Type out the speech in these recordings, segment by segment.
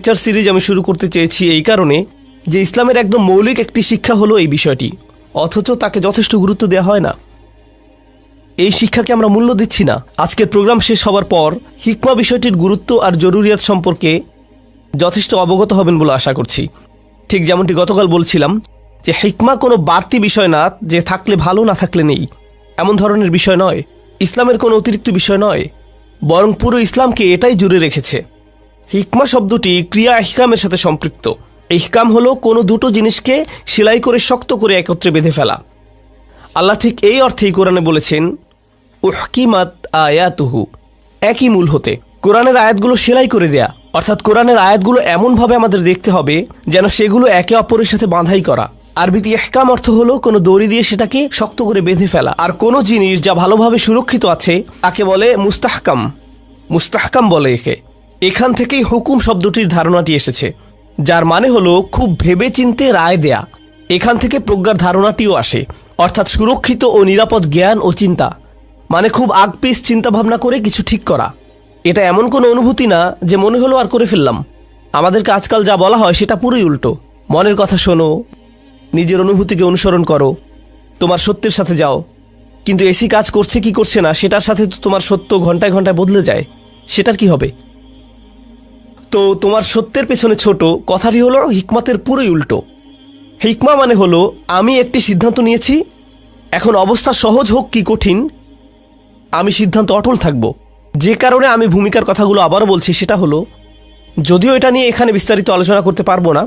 Lecture series আমি শুরু করতে চেয়েছি এই কারণে যে ইসলামের একদম মৌলিক একটি শিক্ষা হলো এই বিষয়টি, অথচ তাকে যথেষ্ট গুরুত্ব দেওয়া হয় না। এই শিক্ষাকে আমরা মূল্য দিচ্ছি না। আজকের প্রোগ্রাম শেষ হওয়ার পর হিকমা বিষয়টির গুরুত্ব আর জরুরিয়াত সম্পর্কে যথেষ্ট অবগত হবেন বলে আশা করছি। ঠিক যেমনটি গতকাল বলছিলাম যে হিকমা কোনো বাড়তি বিষয় না, যে থাকলে ভালো না থাকলে নেই এমন ধরনের বিষয় নয়, ইসলামের কোনো অতিরিক্ত বিষয় নয়, বরং পুরো ইসলামকে এটাই জুড়ে রেখেছে। হিকমা শব্দটি ক্রিয়া ইহকামের সাথে সম্পৃক্ত। ইহকাম হলো কোনো দুটো জিনিসকে সেলাই করে শক্ত করে একত্রে বেঁধে ফেলা। আল্লাহ ঠিক এই অর্থেই কোরআনে বলেছেন উহকিমাত আয়াতুহু, একই মূল হতে কোরআনের আয়াতগুলো সেলাই করে দেয়া, অর্থাৎ কোরআনের আয়াতগুলো এমনভাবে আমাদের দেখতে হবে যেন সেগুলো একে অপরের সাথে বাঁধাই করা। আরবিতে ইহকাম অর্থ হলো কোনো দড়ি দিয়ে সেটাকে শক্ত করে বেঁধে ফেলা। আর কোনো জিনিস যা ভালোভাবে সুরক্ষিত আছে তাকে বলে মুস্তাহকাম। মুস্তাহকাম বলে একে। এখান থেকেই হুকুম শব্দটির ধারণাটি এসেছে, যার মানে হলো খুব ভেবে চিন্তে রায় দেয়া। এখান থেকে প্রজ্ঞার ধারণাটিও আসে, অর্থাৎ সুরক্ষিত ও নিরাপদ জ্ঞান ও চিন্তা, মানে খুব আগপিস চিন্তা ভাবনা করে কিছু ঠিক করা। এটা এমন কোনো অনুভূতি না যে মনে হলো আর করে ফেললাম। আমাদেরকে আজকাল যা বলা হয় সেটা পুরোই উল্টো। মনের কথা শোনো, নিজের অনুভূতিকে অনুসরণ করো, তোমার সত্যের সাথে যাও। কিন্তু এসি কাজ করছে কি করছে না সেটার সাথে তো তোমার সত্য ঘন্টায় ঘন্টায় বদলে যায়, সেটার কি হবে? তো তোমার সত্যের পেছনে ছোট কথাটি হলো হিকমতের পুরোই উল্টো। হিকমা মানে হলো আমি একটি সিদ্ধান্ত নিয়েছি, এখন অবস্থা সহজ হোক কি কঠিন আমি সিদ্ধান্ত অটল থাকব। যে কারণে আমি ভূমিকার কথাগুলো আবারও বলছি, সেটা হলো, যদিও এটা নিয়ে এখানে বিস্তারিত আলোচনা করতে পারবো না,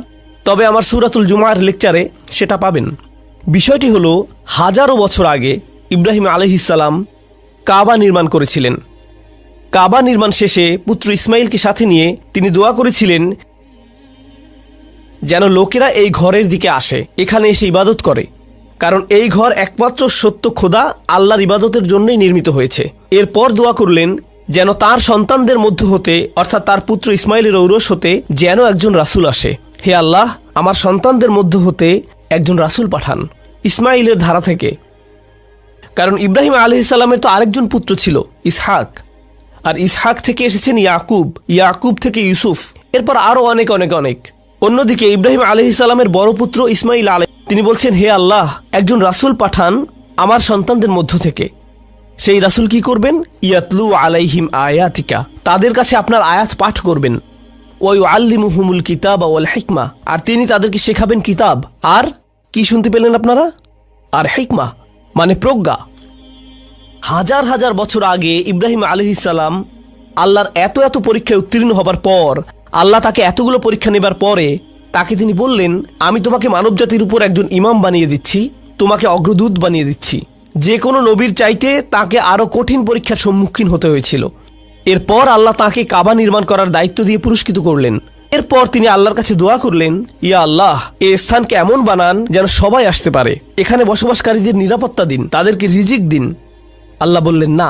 তবে আমার সূরাতুল জুমার লেকচারে সেটা পাবেন। বিষয়টি হলো হাজারো বছর আগে ইব্রাহিম আলাইহিস সালাম কাবা নির্মাণ করেছিলেন। কাবা নির্মাণ শেষে পুত্র ইসমাইলকে সাথে নিয়ে তিনি দোয়া করেছিলেন যেন লোকেরা এই ঘরের দিকে আসে, এখানে এসে ইবাদত করে, কারণ এই ঘর একমাত্র সত্য খোদা আল্লাহর ইবাদতের জন্যই নির্মিত হয়েছে। এরপর দোয়া করলেন যেন তার সন্তানদের মধ্য হতে, অর্থাৎ তার পুত্র ইসমাইলের ঔরস হতে যেন একজন রাসূল আসে। হে আল্লাহ, আমার সন্তানদের মধ্য হতে একজন রাসূল পাঠান ইসমাইলের ধারা থেকে। কারণ ইব্রাহিম আলাইহিস সালামের তো আরেকজন পুত্র ছিল ইসহাক, আর ইসহাক থেকে এসেছেন ইয়াকুব, ইয়াকুব থেকে ইউসুফ, এরপর আরও অনেক অনেক অনেক। অন্যদিকে ইব্রাহিম আলাইহিস সালামের বড় পুত্র ইসমাইল তিনি বলছেন, হে আল্লাহ, একজন রাসূল পাঠান আমার সন্তানদের মধ্য থেকে। সেই রাসূল কি করবেন? ইয়াতলু আলাইহিম আয়াতিকা, তাদের কাছে আপনার আয়াত পাঠ করবেন। ওয়া ইউআল্লিমুহুমুল কিতাবা ওয়াল হিকমা, আর তিনি তাদেরকে শেখাবেন কিতাব। আর কি শুনতে পেলেন আপনারা? আর হিকমা মানে প্রজ্ঞা। হাজার হাজার বছর আগে ইব্রাহিম আলাইহিস সালাম আল্লাহর এত এত পরীক্ষায় উত্তীর্ণ হবার পর, আল্লাহ তাকে এতগুলো পরীক্ষা নেবার পরে তাকে তিনি বললেন, আমি তোমাকে মানবজাতির উপর একজন ইমাম বানিয়ে দিচ্ছি, তোমাকে অগ্রদূত বানিয়ে দিচ্ছি। যে কোনো নবীর চাইতে তাকে আরও কঠিন পরীক্ষার সম্মুখীন হতে হয়েছিল। এরপর আল্লাহ তাকে কাবা নির্মাণ করার দায়িত্ব দিয়ে পুরস্কৃত করলেন। এরপর তিনি আল্লাহর কাছে দোয়া করলেন, ইয়া আল্লাহ, এই স্থানকে এমন বানান যেন সবাই আসতে পারে, এখানে বসবাসকারীদের নিরাপত্তা দিন, তাদেরকে রিজিক দিন। আল্লাহ বললেন, না,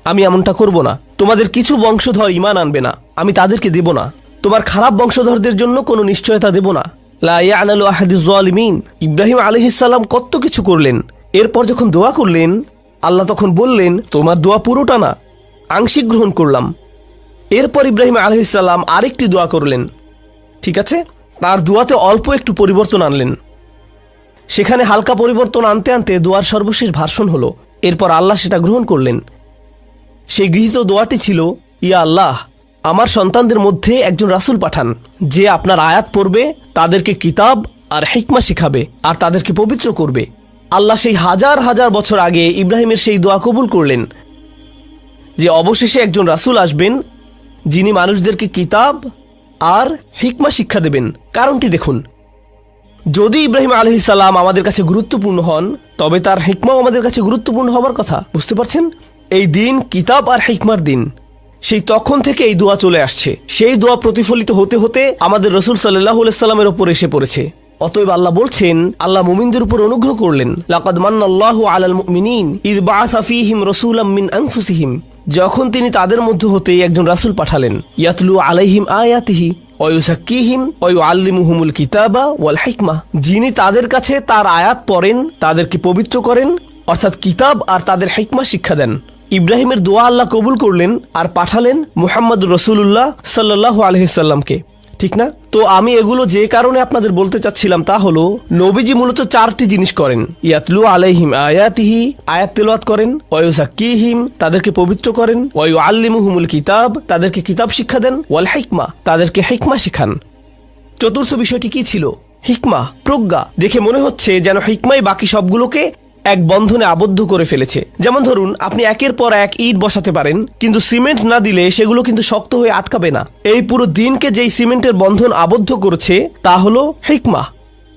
আমি এমনটা করব না। তোমাদের কিছু বংশধর ঈমান আনবে না, আমি তাদেরকে দেব না। তোমার খারাপ বংশধরদের জন্য কোনো নিশ্চয়তা দেব না। লা ইয়ানালু আহাদিজ জালিমিন। ইব্রাহিম আলাইহিস সালাম কত কিছু করলেন। এরপর যখন দোয়া করলেন, আল্লাহ তখন বললেন, তোমার দোয়া পুরোটা না, আংশিক গ্রহণ করলাম। এরপর ইব্রাহিম আলাইহিস সালাম আরেকটি দোয়া করলেন, ঠিক আছে? তার দোয়াতে অল্প একটু পরিবর্তন আনলেন। সেখানে হালকা পরিবর্তন আনতে আনতে দোয়ার সর্বশেষ ভার্সন হলো। এরপর আল্লাহ সেটা গ্রহণ করলেন। সেই গৃহীত দোয়াটি ছিল, ইয়া আল্লাহ, আমার সন্তানদের মধ্যে একজন রাসূল পাঠান, যে আপনার আয়াত পড়বে, তাদেরকে কিতাব আর হিকমা শিখাবে, আর তাদেরকে পবিত্র করবে। আল্লাহ সেই হাজার হাজার বছর আগে ইব্রাহিমের সেই দোয়া কবুল করলেন যে অবশেষে একজন রাসূল আসবেন যিনি মানুষদেরকে কিতাব আর হিকমা শিক্ষা দেবেন। কারণটি দেখুন, যদি ইব্রাহিম আলাইহিস সালাম আমাদের কাছে গুরুত্বপূর্ণ হন, তবে তার হিকমাও আমাদের কাছে গুরুত্বপূর্ণ হবার কথা। বুঝতে পারছেন? এই দিন কিতাব আর হিকমার দিন। সেই তখন থেকে এই দোয়া চলে আসছে। সেই দোয়া প্রতিফলিত হতে হতে আমাদের রাসূল সাল্লাল্লাহু আলাইহি সাল্লামের উপর এসে পড়েছে। অতএব আল্লাহ বলছেন, আল্লাহ মুমিনদের উপর অনুগ্রহ করলেন, লাকাদ মান্নাল্লাহু আলাল মুমিনিন ইয বাআসা ফীহিম রাসূলাম মিন আনফুসিহিম, যখন তিনি তাদের মধ্য হতে একজন রাসূল পাঠালেন, ইয়াতলু আলাইহিম আয়াতিহি ওয়া ইউযাক্কিহিম ওয়া ইউআল্লিমুহুমুল কিতাবা ওয়াল হিকমা, যিনি তাদের কাছে তার আয়াত পড়েন, তাদেরকে পবিত্র করেন, অর্থাৎ কিতাব আর তাদের হিকমা শিক্ষা দেন। ইব্রাহিমের দোয়া আল্লাহ কবুল করলেন আর পাঠালেন মুহাম্মদ রাসূলুল্লাহ সাল্লাল্লাহু আলাইহি সাল্লামকে। ঠিক না? তো আমি এগুলো যে কারণে আপনাদের বলতে চাচ্ছিলাম তা হলো, নবীজি মূলত 4টি জিনিস করেন। ইয়াতলু আলাইহিম আয়াতিহি, আয়াত তেলাওয়াত করেন, ওয়ায়ুযাক্কিহিম, তাদেরকে পবিত্র করেন, ওয়ায়ুআল্লিমুহুমুল কিতাব, তাদেরকে কিতাব শিক্ষা দেন, ওয়াল হিকমা, তাদেরকে হিকমা শেখান। চতুর্থ বিষয়টি কি ছিল? হিকমা, প্রজ্ঞা। দেখে মনে হচ্ছে যেন হিকমাই বাকি সবগুলোকে এক বন্ধনে আবদ্ধ করে ফেলেছে। যেমন ধরুন, আপনি একের পর এক ইট বসাতে পারেন, কিন্তু সিমেন্ট না দিলে সেগুলো কিন্তু শক্ত হয়ে আটকাবে না। এই পুরো দিনকে যেই সিমেন্টের বন্ধন আবদ্ধ করেছে তা হলো হিকমা।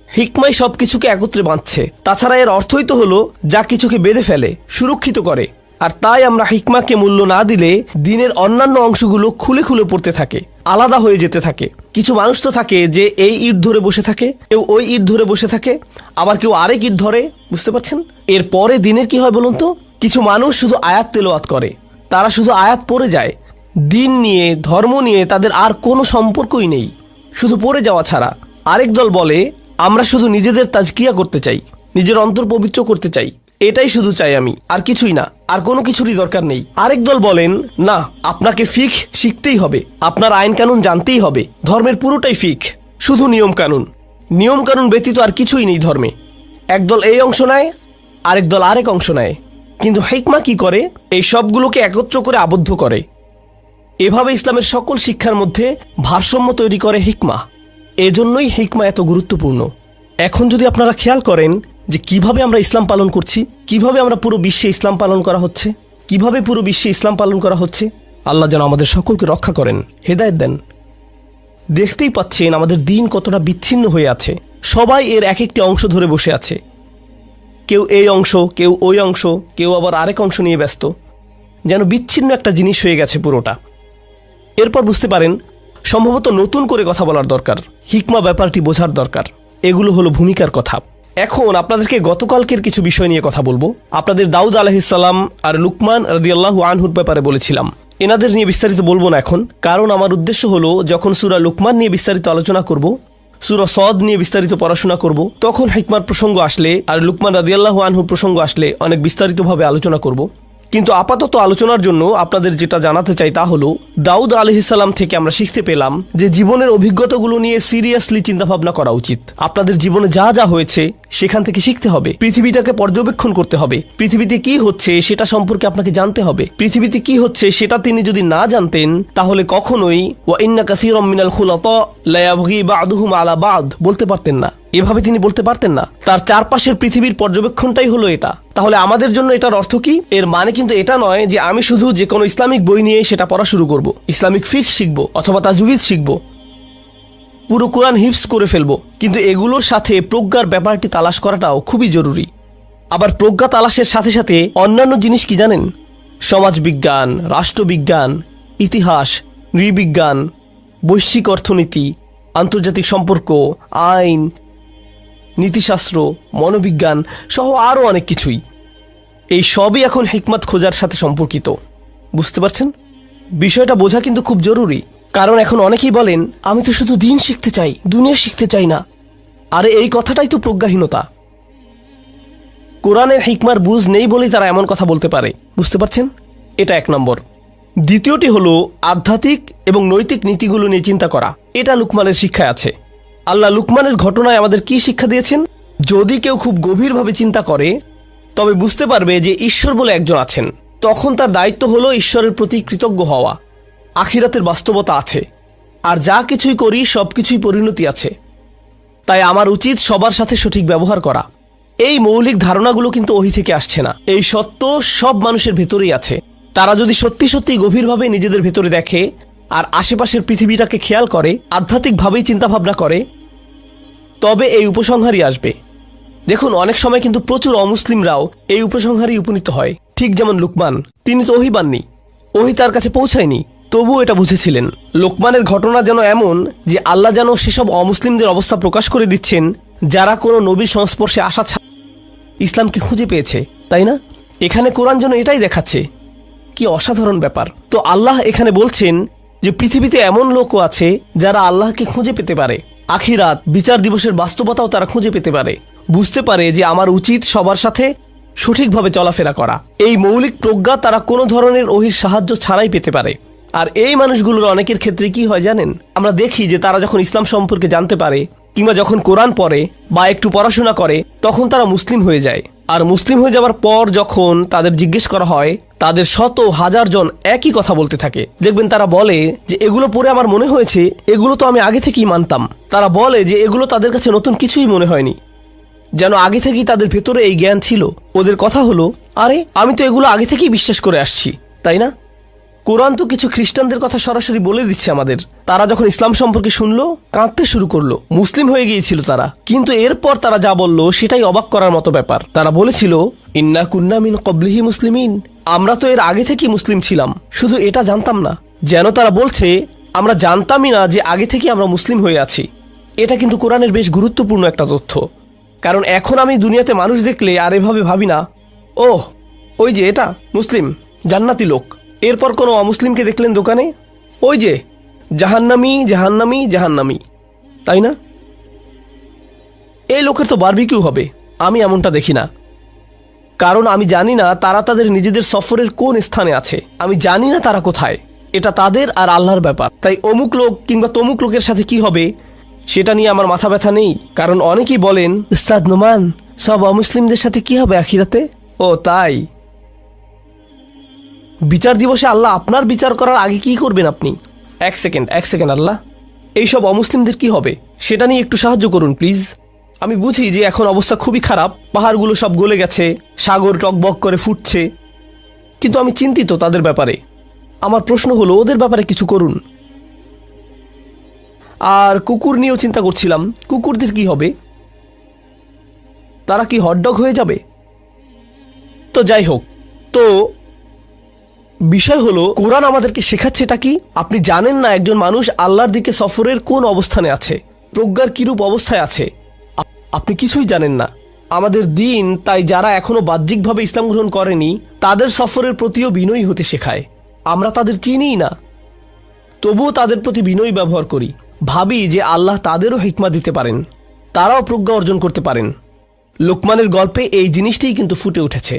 হিকমাই সবকিছুকে একত্রে বাঁধছে। তাছাড়া এর অর্থই তো হলো যা কিছুকে বেঁধে ফেলে, সুরক্ষিত করে। আর তাই আমরা হিকমাকে মূল্য না দিলে দিনের অন্যান্য অংশগুলো খুলে খুলে পড়তে থাকে, আলাদা হয়ে যেতে থাকে। কিছু মানুষ তো থাকে যে এই ইট ধরে বসে থাকে, কেউ ওই ইট ধরে বসে থাকে, আবার কেউ আরেক ইট ধরে। বুঝতে পারছেন? এরপরে দিনের কি হয় বলুন তো? কিছু মানুষ শুধু আয়াত তেলাওয়াত করে, তারা শুধু আয়াত পড়ে যায়। দিন নিয়ে, ধর্ম নিয়ে তাদের আর কোনো সম্পর্কই নেই, শুধু পড়ে যাওয়া ছাড়া। আরেক দল বলে আমরা শুধু নিজেদের তাজকিয়া করতে চাই, নিজের অন্তর পবিত্র করতে চাই, এটাই শুধু চাই আমি, আর কিছুই না, আর কোনো কিছুরই দরকার নেই। আরেক দল বলেন না, আপনাকে ফিকহ শিখতেই হবে, আপনার আইন কানুন জানতেই হবে, ধর্মের পুরোটাই ফিকহ, শুধু নিয়ম কানুন, নিয়ম কানুন ব্যতীত আর কিছুই নেই ধর্মে। একদল এই অংশ নেয়, আরেক দল আরেক অংশ নেয়। কিন্তু হিকমা কি করে? এই সবগুলোকে একত্র করে আবদ্ধ করে। এভাবে ইসলামের সকল শিক্ষার মধ্যে ভারসাম্য তৈরি করে হিকমা। এজন্যই হিকমা এত গুরুত্বপূর্ণ। এখন যদি আপনারা খেয়াল করেন যে কিভাবে আমরা ইসলাম পালন করছি, কিভাবে আমরা পুরো বিশ্বে ইসলাম পালন করা হচ্ছে, কিভাবে পুরো বিশ্বে ইসলাম পালন করা হচ্ছে, আল্লাহ যেন আমাদের সকলকে রক্ষা করেন, হেদায়েত দেন। দেখতেই পাচ্ছেন আমাদের দিন কতটা বিচ্ছিন্ন হয়ে আছে। সবাই এর এক একটি অংশ ধরে বসে আছে। কেউ এই অংশ, কেউ ওই অংশ, কেউ আবার আরেক অংশ নিয়ে ব্যস্ত। যেন বিচ্ছিন্ন একটা জিনিস হয়ে গেছে পুরোটা। এরপর বুঝতে পারেন সম্ভবত নতুন করে কথা বলার দরকার, হিকমা ব্যাপারটি বোঝার দরকার। এগুলো হলো ভূমিকার কথা। এখন আপনাদেরকে গতকালকের কিছু বিষয় নিয়ে কথা বলবো। আপনাদের দাউদ আলাইহিসসালাম আর লুকমান রাদিয়াল্লাহু আনহুর ব্যাপারে বলেছিলাম। এনাদের নিয়ে বিস্তারিত বলবো না এখন, কারণ আমার উদ্দেশ্য হলো যখন সূরা লুকমান নিয়ে বিস্তারিত আলোচনা করব, সূরা সদ নিয়ে বিস্তারিত পড়াশোনা করব, তখন হিকমার প্রসঙ্গ আসলে আর লুকমান রাদিয়াল্লাহু আনহুর প্রসঙ্গ আসলে অনেক বিস্তারিতভাবে আলোচনা করব। কিন্তু আপাতত আলোচনার জন্য আপনাদের যেটা জানাতে চাই তা হলো, দাউদ আলাইহিসসালাম থেকে আমরা শিখতে পেলাম যে জীবনের অভিজ্ঞতাগুলো নিয়ে সিরিয়াসলি চিন্তাভাবনা করা উচিত। আপনাদের জীবনে যা যা হয়েছে সেখান থেকে শিখতে হবে, পৃথিবীটাকে পর্যবেক্ষণ করতে হবে, পৃথিবীতে কি হচ্ছে সেটা সম্পর্কে আপনাকে জানতে হবে। পৃথিবীতে কি হচ্ছে সেটা তিনি যদি না জানতেন তাহলে কখনোই ওয়া ইন্না কাসীরাম মিনাল খুলাতা লা ইয়াবগি বা'দুহুম আলা বা'দ বলতে পারতেন না। এভাবে তিনি বলতে পারতেন না। তার চারপাশের পৃথিবীর পর্যবেক্ষণটাই হলো এটা। তাহলে আমাদের জন্য এটার অর্থ কি? এর মানে কিন্তু এটা নয় যে আমি শুধু যে কোনো ইসলামিক বই নিয়ে সেটা পড়া শুরু করব, ইসলামিক ফিকহ শিখব অথবা তাজউইদ শিখব, পুরো কোরআন হিফজ করে ফেলবো। কিন্তু এগুলোর সাথে প্রজ্ঞার ব্যাপারটি তালাশ করাটাও খুবই জরুরি। আবার প্রজ্ঞা তালাশের সাথে সাথে অন্যান্য জিনিস কি জানেন? সমাজবিজ্ঞান, রাষ্ট্রবিজ্ঞান, ইতিহাস, নৃবিজ্ঞান, বৈশ্বিক অর্থনীতি, আন্তর্জাতিক সম্পর্ক, আইন, নীতিশাস্ত্র, মনোবিজ্ঞান সহ আরও অনেক কিছুই। এই সবই এখন হিকমত খোঁজার সাথে সম্পর্কিত। বুঝতে পারছেন? বিষয়টা বোঝা কিন্তু খুব জরুরি। কারণ এখন অনেকেই বলেন আমি তো শুধু দিন শিখতে চাই, দুনিয়া শিখতে চাই না। আরে এই কথাটাই তো প্রজ্ঞাহীনতা। কোরআনের হিকমার বুঝ নেই বলেই তারা এমন কথা বলতে পারে। বুঝতে পারছেন? এটা এক নম্বর। দ্বিতীয়টি হলো আধ্যাত্মিক এবং নৈতিক নীতিগুলো নিয়ে চিন্তা করা। এটা লুকমানের শিক্ষায় আছে। আল্লাহ লুকমানের ঘটনায় আমাদের কি শিক্ষা দিয়েছেন? যদি কেউ খুব গভীরভাবে চিন্তা করে তবে বুঝতে পারবে যে ঈশ্বর বলে একজন আছেন। তখন তার দায়িত্ব হলো ঈশ্বরের প্রতি কৃতজ্ঞ হওয়া। আখিরাতের বাস্তবতা আছে, আর যা কিছুই করি সব কিছুই পরিণতি আছে। তাই আমার উচিত সবার সাথে সঠিক ব্যবহার করা। এই মৌলিক ধারণাগুলো কিন্তু ওহী থেকে আসছে না। এই সত্য সব মানুষের ভেতরেই আছে। তারা যদি সত্যি সত্যি গভীরভাবে নিজেদের ভেতরে দেখে আর আশেপাশের পৃথিবীটাকে খেয়াল করে, আধ্যাত্মিকভাবেই চিন্তাভাবনা করে, তবে এই উপসংহারই আসবে। দেখুন, অনেক সময় কিন্তু প্রচুর অমুসলিমরাও এই উপসংহারই উপনীত হয়। ঠিক যেমন লুকমান, তিনি তো ওহী পাননি, ওহী তার কাছে পৌঁছায়নি, তবুও এটা বুঝেছিলেন। লোকমানের ঘটনা যেন এমন যে আল্লাহ যেন সেসব অমুসলিমদের অবস্থা প্রকাশ করে দিচ্ছেন যারা কোনো নবীর সংস্পর্শে আসা ছাড়া ইসলামকে খুঁজে পেয়েছে, তাই না? এখানে কোরআন যেন এটাই দেখাচ্ছে। কি অসাধারণ ব্যাপার! তো আল্লাহ এখানে বলছেন যে পৃথিবীতে এমন লোকও আছে যারা আল্লাহকে খুঁজে পেতে পারে, আখিরাত, বিচার দিবসের বাস্তবতাও তারা খুঁজে পেতে পারে, বুঝতে পারে যে আমার উচিত সবার সাথে সঠিকভাবে চলাফেরা করা। এই মৌলিক প্রজ্ঞা তারা কোনো ধরনের ওহীর সাহায্য ছাড়াই পেতে পারে। আর এই মানুষগুলোর অনেকের ক্ষেত্রে কি হয় জানেন, আমরা দেখি যে তারা যখন ইসলাম সম্পর্কে জানতে পারে কিংবা যখন কোরআন পড়ে বা একটু পড়াশোনা করে তখন তারা মুসলিম হয়ে যায়। আর মুসলিম হয়ে যাওয়ার পর যখন তাদের জিজ্ঞেস করা হয়, তাদের শত হাজার জন একই কথা বলতে থাকে। দেখবেন তারা বলে যে এগুলো পড়ে আমার মনে হয়েছে এগুলো তো আমি আগে থেকেই মানতাম। তারা বলে যে এগুলো তাদের কাছে নতুন কিছুই মনে হয়নি, যেন আগে থেকেই তাদের ভেতরে এই জ্ঞান ছিল। ওদের কথা হলো, আরে আমি তো এগুলো আগে থেকেই বিশ্বাস করে আসছি, তাই না? কোরআন তো কিছু খ্রিস্টানদের কথা সরাসরি বলে দিচ্ছে আমাদের। তারা যখন ইসলাম সম্পর্কে শুনলো কাঁদতে শুরু করলো, মুসলিম হয়ে গিয়েছিল তারা। কিন্তু এরপর তারা যা বলল সেটাই অবাক করার মতো ব্যাপার। তারা বলেছিল, ইন্না কুন্না মিন ক্বাবলিহি মুসলিমিন, আমরা তো এর আগে থেকেই মুসলিম ছিলাম, শুধু এটা জানতাম না। যেন তারা বলছে আমরা জানতামই না যে আগে থেকে আমরা মুসলিম হয়ে আছি। এটা কিন্তু কোরআনের বেশ গুরুত্বপূর্ণ একটা তথ্য, কারণ এখন আমি দুনিয়াতে মানুষ দেখলে আর এভাবে ভাবি না, ওহ ওই যে এটা মুসলিম, জান্নাতি লোক। এরপর কোনো অমুসলিমকে দেখলেন দোকানে, ওই যে জাহান্নামী জাহান্নামী জাহান্নামী, তাই না? এই লোকের তো বারবিকিউ হবে। আমি এমনটা দেখি না, কারণ আমি জানি না তারা তাদের নিজেদের সফরের কোন স্থানে আছে। আমি জানি না তারা কোথায়, এটা তাদের আর আল্লাহর ব্যাপার। তাই অমুক লোক কিংবা তমুক লোকের সাথে কি হবে সেটা নিয়ে আমার মাথা ব্যথা নেই। কারণ অনেকেই বলেন, উস্তাদ নোমান, সব অমুসলিমদের সাথে কি হবে আখিরাতে? ও তাই? বিচার দিবসে আল্লাহ আপনার বিচার করার আগে কি করবেন আপনি? এক সেকেন্ড আল্লাহ, এইসব অমুসলিমদের কি হবে সেটা নিয়ে একটু সাহায্য করুন প্লিজ। আমি বুঝি যে এখন অবস্থা খুবই খারাপ, পাহাড়গুলো সব গলে গেছে, সাগর টকবক করে ফুটছে, কিন্তু আমি চিন্তিত তাদের ব্যাপারে। আমার প্রশ্ন হলো, ওদের ব্যাপারে কিছু করুন। আর কুকুর নিয়েও চিন্তা করছিলাম, কুকুরদের কি হবে? তারা কি হটডগ হয়ে যাবে? তো যাই হোক, তো বিষয় হলো কোরআন আমাদেরকে শেখাচ্ছে এটা কি? আপনি জানেন না একজন মানুষ আল্লাহর দিকে সফরের কোন অবস্থানে আছে, প্রজ্ঞার কিরূপ অবস্থায় আছে, আপনি কিছুই জানেন না। আমাদের দিন তাই যারা এখনো বাহ্যিকভাবে ইসলাম গ্রহণ করেনি তাদের সফরের প্রতিও বিনয়ী হতে শেখায়। আমরা তাদের চিনিই না, তবুও তাদের প্রতি বিনয়ী ব্যবহার করি, ভাবি যে আল্লাহ তাদেরও হিকমা দিতে পারেন, তারাও প্রজ্ঞা অর্জন করতে পারেন। লোকমানের গল্পে এই জিনিসটিই কিন্তু ফুটে উঠেছে।